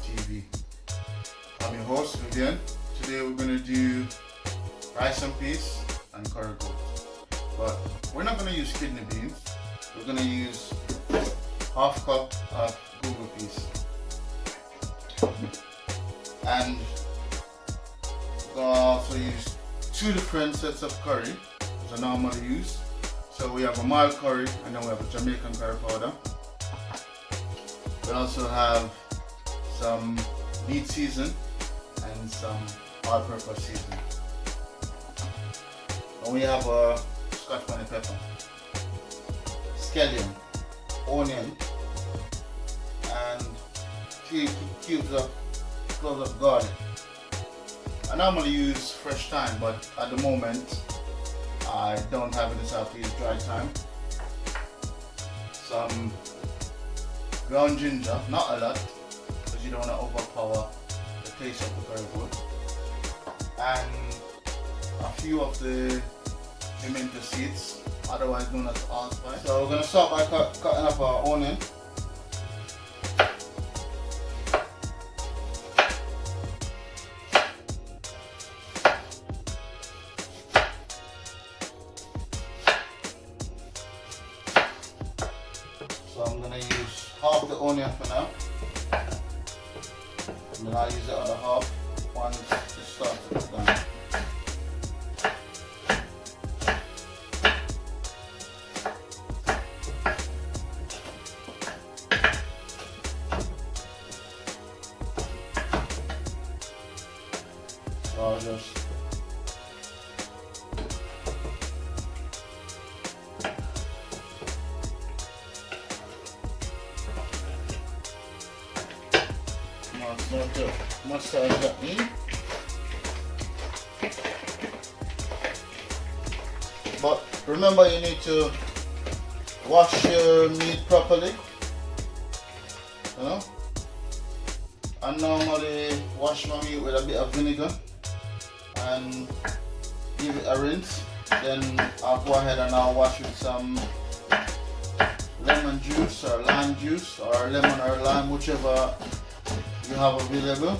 TV. I'm your host, Vivian. Today we're going to do rice and peas and curry goat. But we're not going to use kidney beans. We're going to use half cup of gungo peas. And we're going to also use 2 different sets of curry as I normally use. So we have a mild curry and then we have a Jamaican curry powder. We also have some meat season and some all-purpose season. And we have a scotch bonnet pepper, scallion, onion, and 3 cubes of cloves of garlic. I normally use fresh thyme, but at the moment I don't have it, so I have to use dry thyme. Some ground ginger, not a lot, because you don't want to overpower the taste of the curry goat. And a few of the pimento seeds, otherwise known as allspice. So we're going to start by cutting up our onion. So I'm going to use half the onion for now, and then I'll use the other half once it starts to cook down. So I'll just massage that in. But remember, you need to wash your meat properly. You know? I normally wash my meat with a bit of vinegar and give it a rinse. Then I'll go ahead and I'll wash with some lemon juice or lime juice, or lemon or lime, whichever you have available.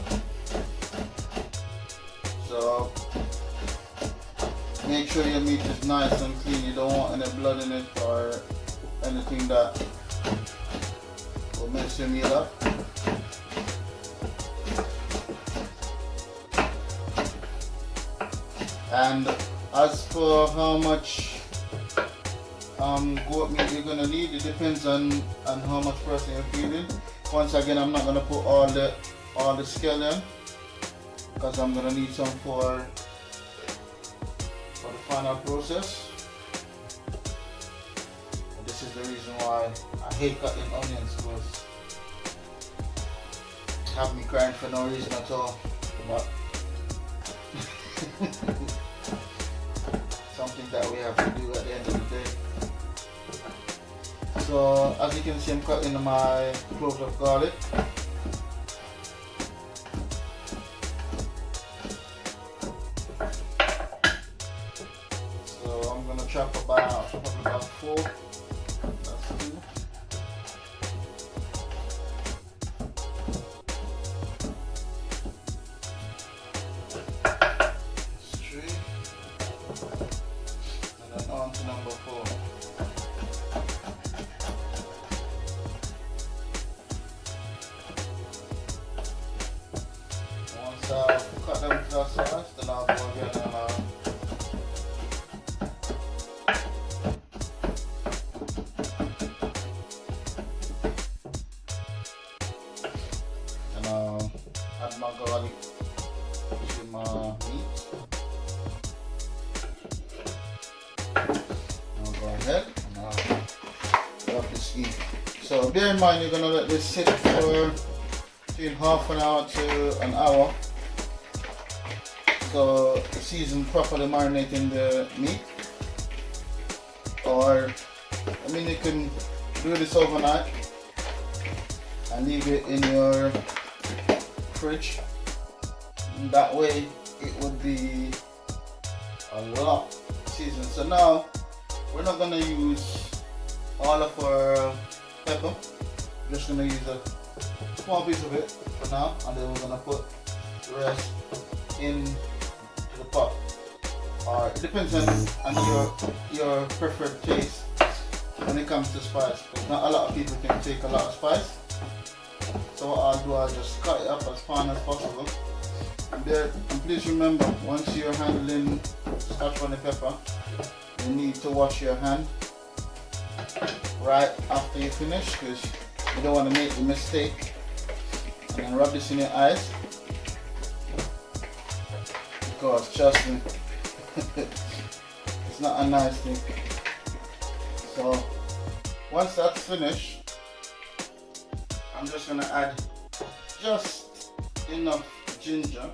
So make sure your meat is nice and clean. You don't want any blood in it or anything that will mess your meat up. And as for how much goat meat you're gonna need, it depends on how much person you're feeding. Once again, I'm not gonna put all the scallion because I'm gonna need some for the final process. And this is the reason why I hate cutting onions, because it have me crying for no reason at all. But something that we have to do at the end of the day. So as you can see, I'm cutting my cloves of garlic. So I'm gonna chop probably about 4. That's 2. That's 3. And then on to number 4. Once I've cut them to that size, then I'll go again and I'll add my garlic to my meat. I'll go ahead and I'll rub this in. So bear in mind, you're going to let this sit for between half an hour to an hour. So season properly marinating the meat. Or, I mean, you can do this overnight and leave it in your fridge. And that way it would be a lot seasoned. So now we're not going to use all of our pepper. We're just going to use small piece of it for now, and then we're gonna put the rest in the pot. Or it depends on your preferred taste when it comes to spice. Because not a lot of people can take a lot of spice. So what I'll do, I'll just cut it up as fine as possible. And please remember, once you're handling scotch bonnet pepper, you need to wash your hand right after you finish, because you don't want to make the mistake and then rub this in your eyes, because trust me, it's not a nice thing. So once that's finished, I'm just going to add just enough ginger,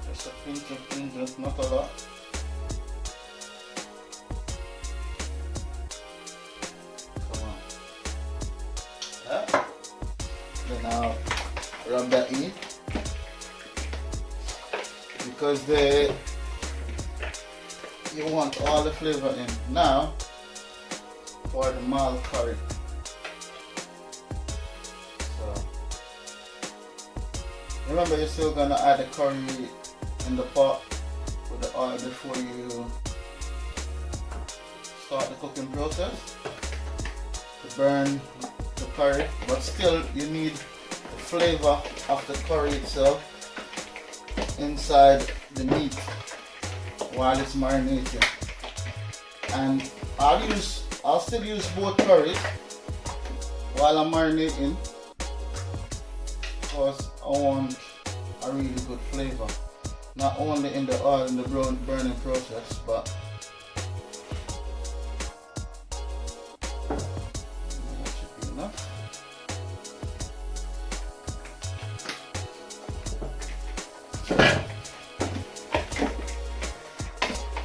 just a pinch of ginger, not a lot. Come on. Yeah. Then I'll rub that in, because you want all the flavor in. Now for the mild curry. Remember, you're still gonna add the curry in the pot with the oil before you start the cooking process to burn the curry, but still you need the flavor of the curry itself inside the meat while it's marinating. And I'll still use both curries while I'm marinating, because I want a really good flavor, not only in the oil in the burning process, but that should be enough.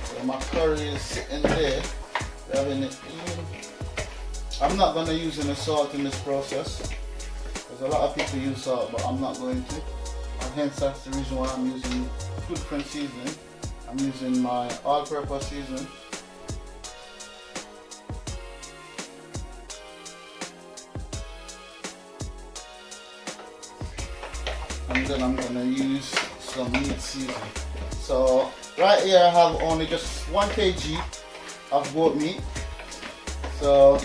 So my curry is sitting there, having it in. I'm not going to use any salt in this process. A lot of people use salt, but I'm not going to, and hence that's the reason why I'm using two different seasoning. I'm using my all-purpose seasoning, and then I'm going to use some meat seasoning. So right here I have only just 1 kg of goat meat. So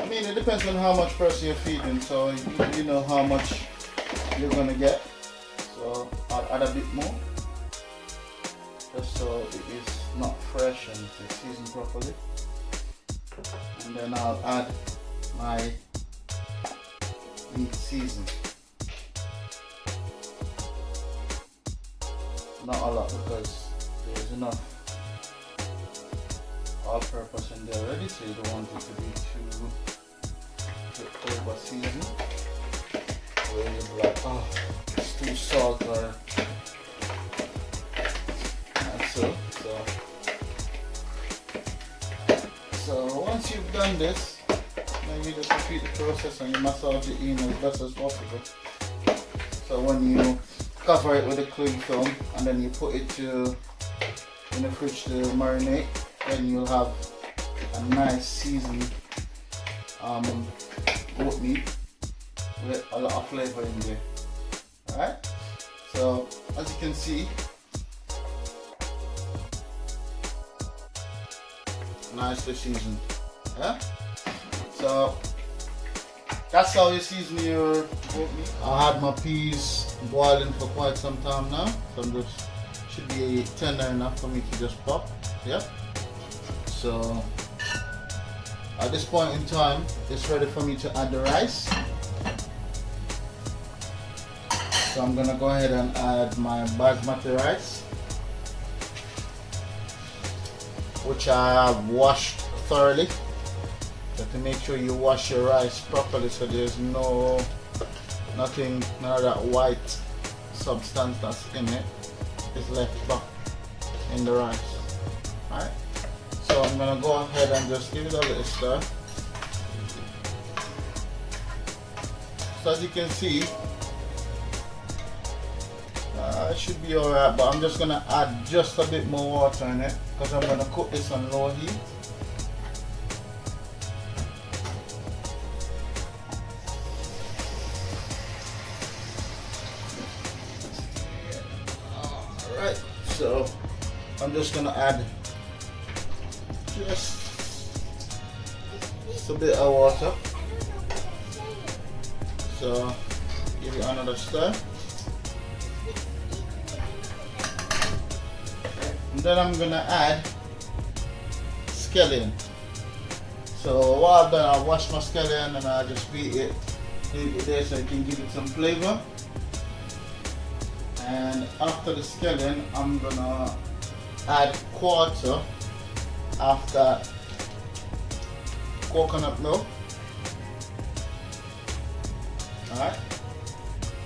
I mean, it depends on how much person you're feeding, so you know how much you're gonna get. So I'll add a bit more, just so it is not fresh and it's seasoned properly. And then I'll add my meat season. Not a lot, because there's enough all-purpose in there already, so you don't want it to be too over seasoned, where you're like, oh, it's too salt or so once you've done this, maybe just repeat the process and you massage it in as best as possible. So when you cover it with a cling film and then you put it in the fridge to marinate, then you'll have a nice seasoned goat meat with a lot of flavor in there. Alright, so as you can see, nicely seasoned. Yeah? So that's how you season your goat meat. I had my peas boiling for quite some time now, so I'm just should be tender enough for me to just pop. Yep. So at this point in time, it's ready for me to add the rice. So I'm gonna go ahead and add my basmati rice, which I have washed thoroughly. You have to make sure you wash your rice properly so there's none of that white substance that's in it is left back in the rice. Alright. So I'm gonna go ahead and just give it a little stir. So as you can see, it should be alright, but I'm just gonna add just a bit more water in it because I'm gonna cook this on low heat. So I'm just gonna add just a bit of water. So give it another stir. And then I'm gonna add scallion. So what I've done, I've washed my scallion and I just beat it, leave it there so I can give it some flavor. And after the scallion, I'm gonna add quarter of that coconut milk. Alright,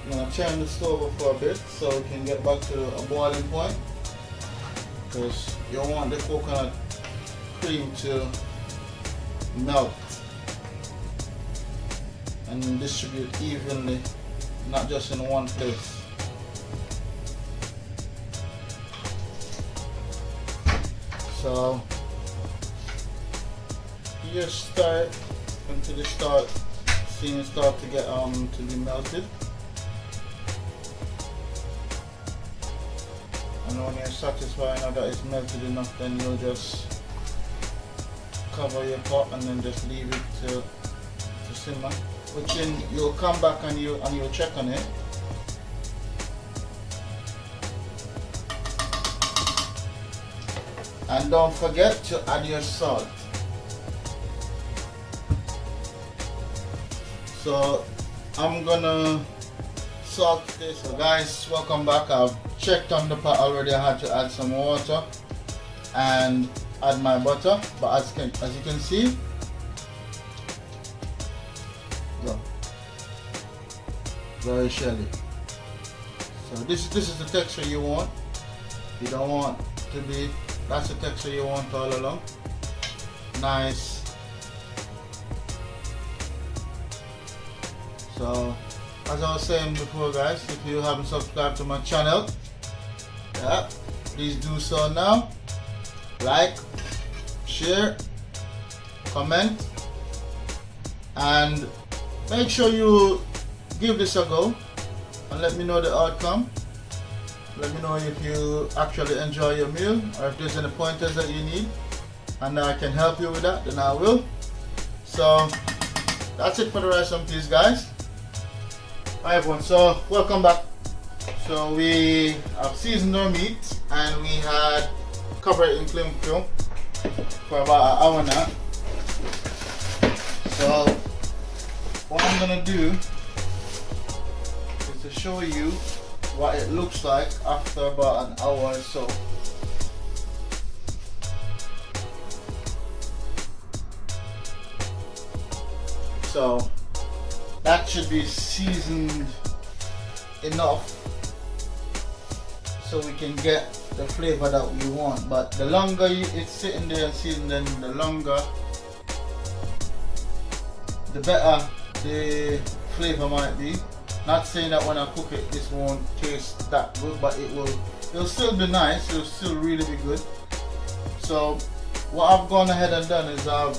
I'm gonna turn the stove up for a bit so we can get back to a boiling point, because you want the coconut cream to melt and distribute evenly, not just in one place. So you just start until you start seeing it start to get to be melted, and when you're satisfied now that it's melted enough, then you'll just cover your pot and then just leave it to simmer. Which then you'll come back and you'll check on it. And don't forget to add your salt. So I'm gonna salt this. So guys, welcome back. I've checked on the pot already. I had to add some water and add my butter, but as you can see, look, very shelly. So this is the texture you want. You don't want to be, that's the texture you want all along. Nice. So as I was saying before, guys, if you haven't subscribed to my channel, yeah, please do so now. Like, share, comment, and make sure you give this a go and let me know the outcome. Let me know if you actually enjoy your meal, or if there's any pointers that you need and I can help you with that, then I will. So that's it for the rice and peas, guys. Hi everyone, so welcome back. So we have seasoned our meat and we had covered it in cling film for about an hour now. So what I'm gonna do is to show you what it looks like after about an hour or so. So that should be seasoned enough so we can get the flavor that we want. But the longer it's sitting there and seasoned, then the longer, the better the flavor might be. Not saying that when I cook it, this won't taste that good, but it'll still be nice. It'll still really be good. So what I've gone ahead and done is I've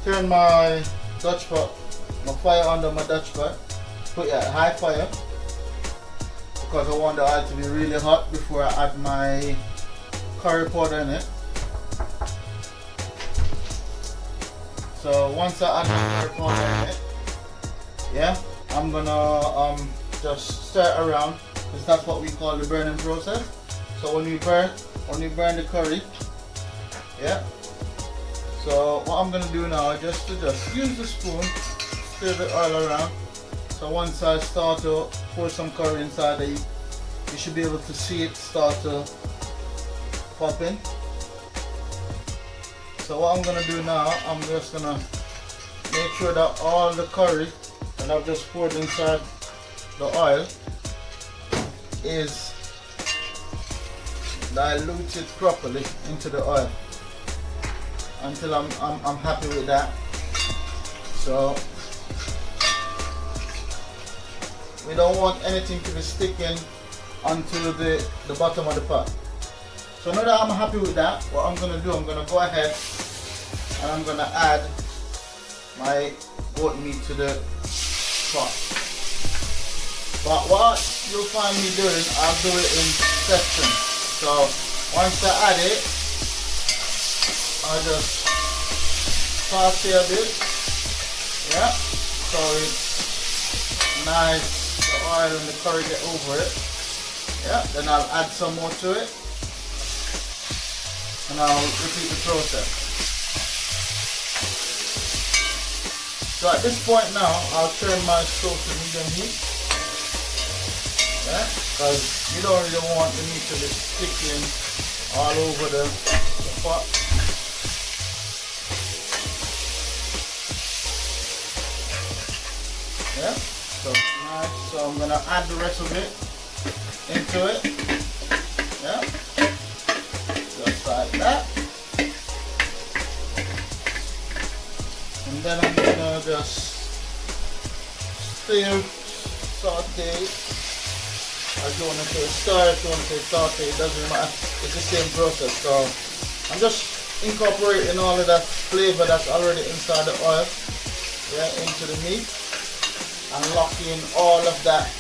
turned my Dutch pot, my fire under my Dutch pot, put it at high fire because I want the oil to be really hot before I add my curry powder in it. So once I add my curry powder in it, yeah, I'm gonna just stir around, because that's what we call the burning process. So when you burn the curry, yeah. So what I'm gonna do now is just use the spoon, stir the oil around. So once I start to pour some curry inside, you should be able to see it start to pop in. So what I'm gonna do now, I'm just gonna make sure that all the curry that I've just poured inside the oil is diluted properly into the oil until I'm happy with that. So we don't want anything to be sticking onto the bottom of the pot. So now that I'm happy with that, what I'm gonna do, I'm gonna go ahead and I'm gonna add my goat meat to the pot. But what you'll find me doing, I'll do it in sections. So So once I add it, I just saute a bit. Yeah. So it's nice. The oil and the curry get over it. Yeah. Then I'll add some more to it, and I'll repeat the process. So at this point now, I'll turn my stove to medium heat. Yeah, because you don't really want the meat to be sticking all over the pot. Yeah, so nice. So I'm gonna add the rest of it into it. Yeah, just like that. And then I'm gonna just stir, saute. If you want to say stir, if you want to say saute, it doesn't matter. It's the same process. So I'm just incorporating all of that flavor that's already inside the oil, yeah, into the meat, and locking all of that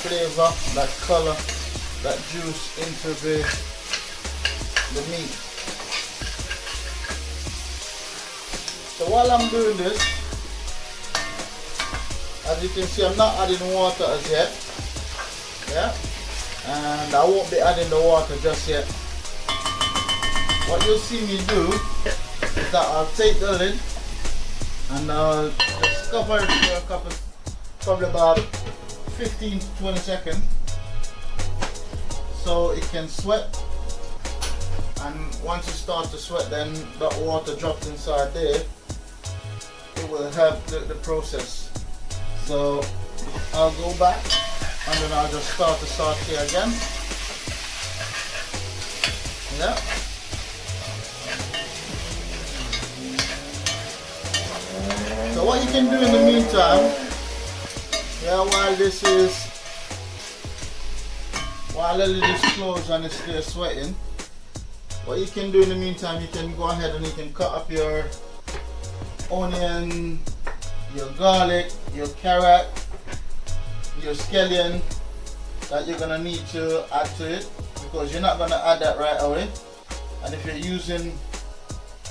flavor, that color, that juice into the meat. So while I'm doing this, as you can see, I'm not adding water as yet. Yeah, and I won't be adding the water just yet. What you'll see me do is that I'll take the lid and I'll just cover it for a couple, probably about 15 to 20 seconds, so it can sweat. And once it starts to sweat, then that water drops inside there. It will help the process. So I'll go back and then I'll just start to saute again. Yeah. So what you can do in the meantime, yeah, while the lid is closed and it's still sweating, what you can do in the meantime, you can go ahead and you can cut up your onion, your garlic, your carrot, your scallion that you're gonna need to add to it, because you're not gonna add that right away. And if you're using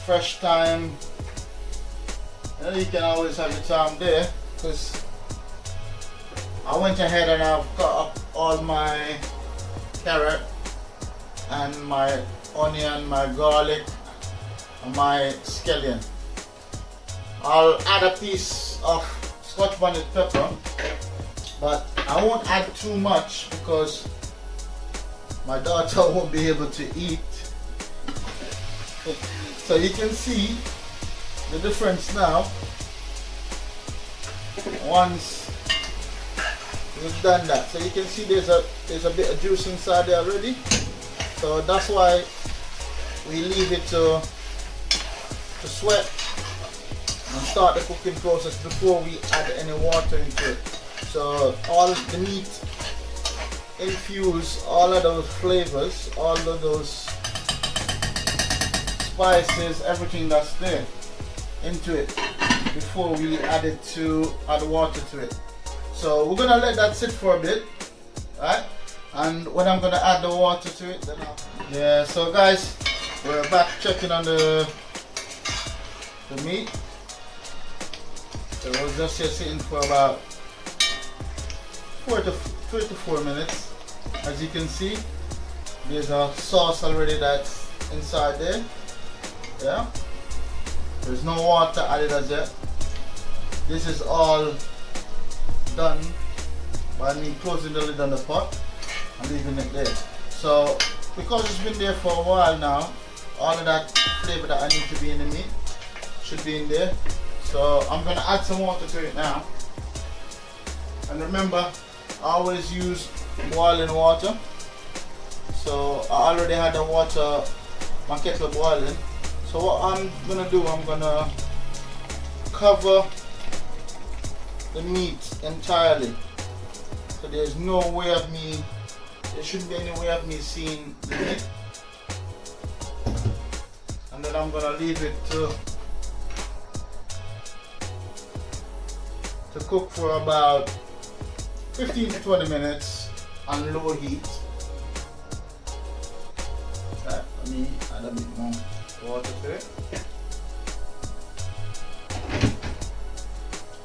fresh thyme, you can always have your thyme there, because I went ahead and I've cut up all my carrot and my onion, my garlic, and my scallion. I'll add a piece of scotch bonnet pepper, but I won't add too much because my daughter won't be able to eat. So you can see the difference now once we've done that. So you can see there's a bit of juice inside there already. So that's why we leave it to sweat and start the cooking process before we add any water into it. So all the meat infuse all of those flavors, all of those spices, everything that's there into it before we add water to it. So we're gonna let that sit for a bit, right? And when I'm gonna add the water to it, then yeah. So guys, we're back checking on the meat. So it was just here sitting for about 3 to 4 minutes. As you can see, there's a sauce already that's inside there. Yeah. There's no water added as yet. This is all done by me closing the lid on the pot and leaving it there. So because it's been there for a while now, all of that flavor that I need to be in the meat should be in there. So I'm gonna add some water to it now. And remember, I always use boiling water. So I already had the water, my kettle boiling. So what I'm gonna do, I'm gonna cover the meat entirely. So there's no way of me, there shouldn't be any way of me seeing the meat. And then I'm gonna leave it to cook for about 15 to 20 minutes on low heat. me add a bit more water to it.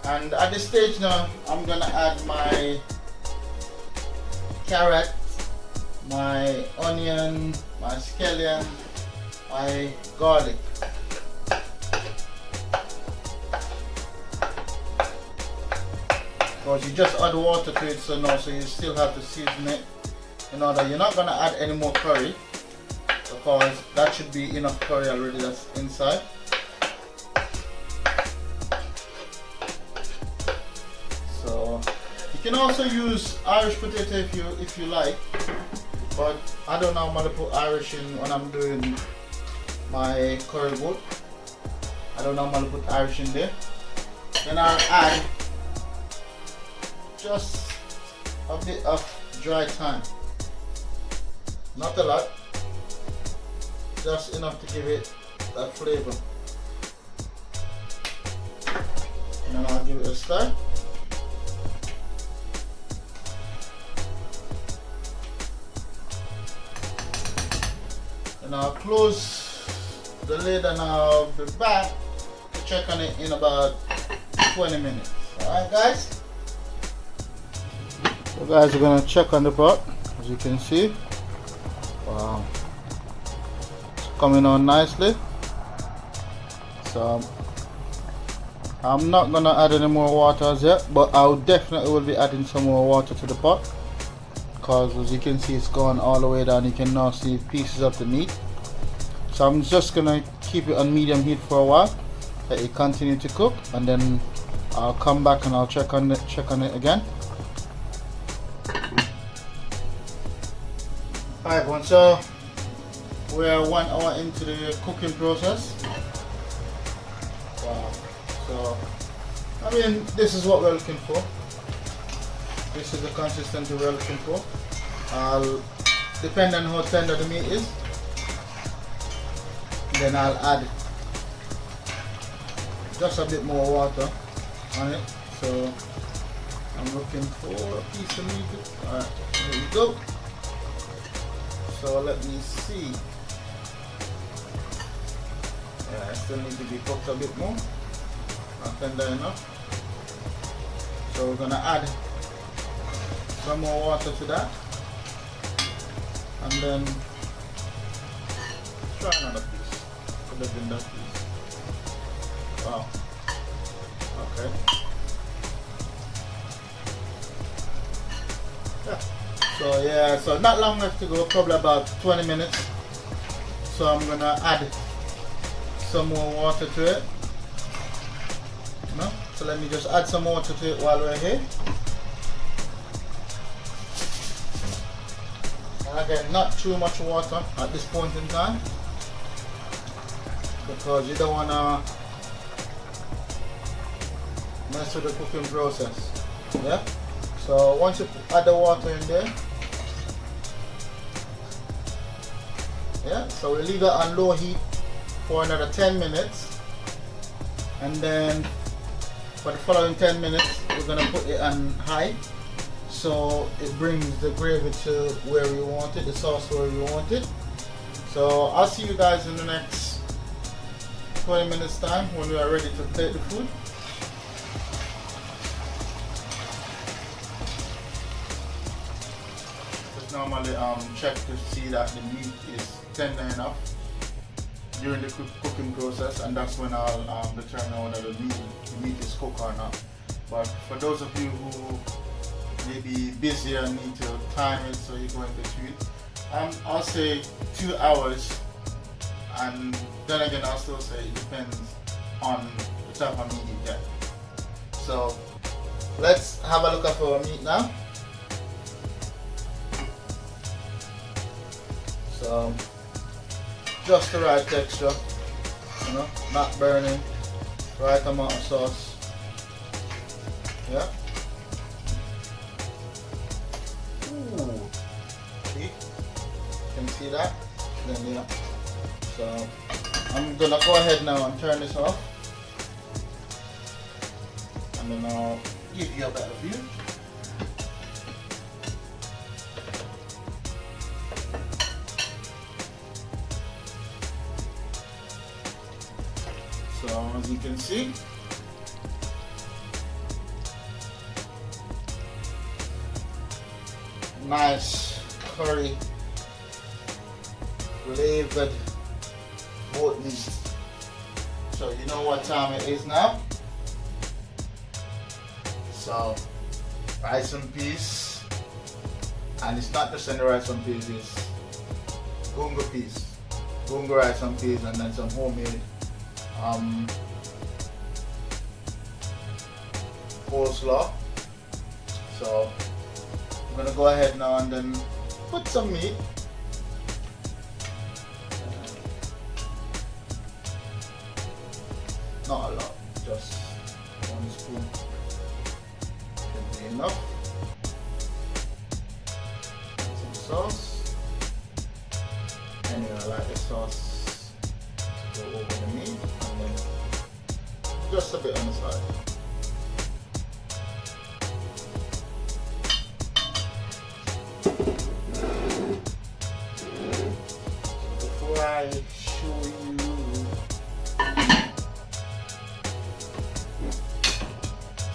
And at this stage now, I'm gonna add my carrot, my onion, my scallion, my garlic. Because you just add water to it, so you still have to season it. In order, you're not gonna add any more curry because that should be enough curry already that's inside. So you can also use Irish potato if you like, but I don't normally put Irish in when I'm doing my curry goat. I don't normally put Irish in there. Then I'll add just a bit of dry thyme. Not a lot, just enough to give it that flavor. And then I'll give it a stir. And I'll close the lid and I'll be back to check on it in about 20 minutes. Alright guys? So guys, we're gonna check on the pot. As you can see, wow, it's coming on nicely. So I'm not gonna add any more water as yet, but I definitely will be adding some more water to the pot, because as you can see, it's gone all the way down. You can now see pieces of the meat. So I'm just gonna keep it on medium heat for a while, let it continue to cook, and then I'll come back and I'll check on it again. Alright everyone, so we're 1 hour into the cooking process. Wow. So I mean, this is what we're looking for. This is the consistency we're looking for. Depending on how tender the meat is, then I'll add just a bit more water on it. So I'm looking for a piece of meat. Alright, here we go. So let me see. Yeah, I still need to be cooked a bit more. Not tender enough. So we're gonna add some more water to that. And then try another piece. Could have been that piece. Wow. Okay. Yeah. So yeah, so not long left to go, probably about 20 minutes. So I'm gonna add some more water to it. No? So let me just add some water to it while we're here. And again, not too much water at this point in time, because you don't wanna mess with the cooking process. Yeah? So once you add the water in there, yeah, so we leave it on low heat for another 10 minutes, and then for the following 10 minutes we're gonna put it on high, so it brings the gravy to where we want it, the sauce where we want it. So I'll see you guys in the next 20 minutes time when we are ready to plate the food. Normally check to see that the meat is tender enough during the cooking process, and that's when I'll determine whether the meat is cooked or not. But for those of you who may be busy and need to time it so you go in between, I'll say 2 hours, and then again I'll still say it depends on the type of meat you get. So let's have a look at our meat now. So just the right texture, you know, not burning, right amount of sauce. Yeah. Ooh. See? You can see that? Then yeah. So I'm gonna go ahead now and turn this off, and then I'll give you a better view. As you can see, nice curry flavored goat meat. So you know what time it is now. So rice and peas, and it's not just any rice and peas, it's gungo peas, gungo rice and peas, and then some homemade coleslaw. So I'm gonna go ahead now and then put some meat. Not a lot, just 1 spoon should be enough. Some sauce. Anyway, I like the sauce to go over the meat, and then just a bit on the side. Before I show you,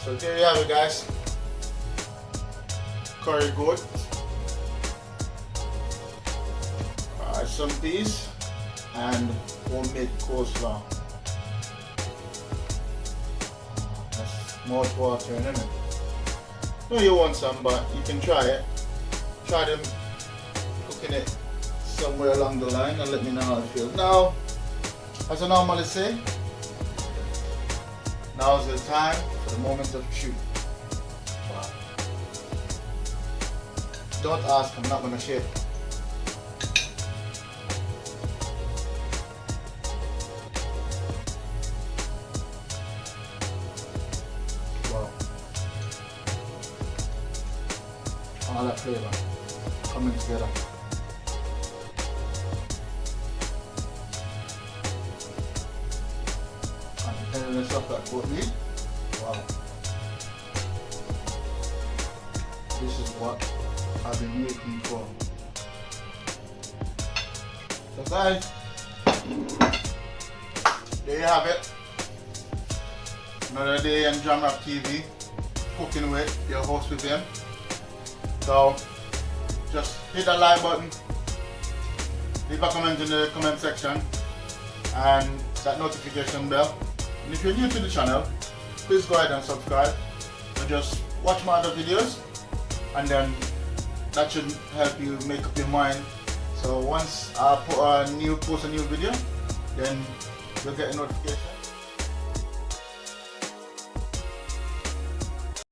so there you have it, guys. Curry goat, some peas, and homemade coleslaw. That's mouth watering, isn't it? No, you want some, but you can try it. Try them cooking it somewhere along the line and let me know how it feels. Now, as I normally say, now's the time for the moment of truth. Wow. Don't ask, I'm not going to share. Wow. All that flavor coming together. And the stuff that goat meat. Wow. This is what I've been waiting for. So guys, there you have it. Another day on JAMROC TV, cooking with your host with him. So just hit that like button, leave a comment in the comment section, and that notification bell. And if you're new to the channel, please go ahead and subscribe and just watch my other videos, and then that should help you make up your mind. So once I post a new video, then you'll get a notification.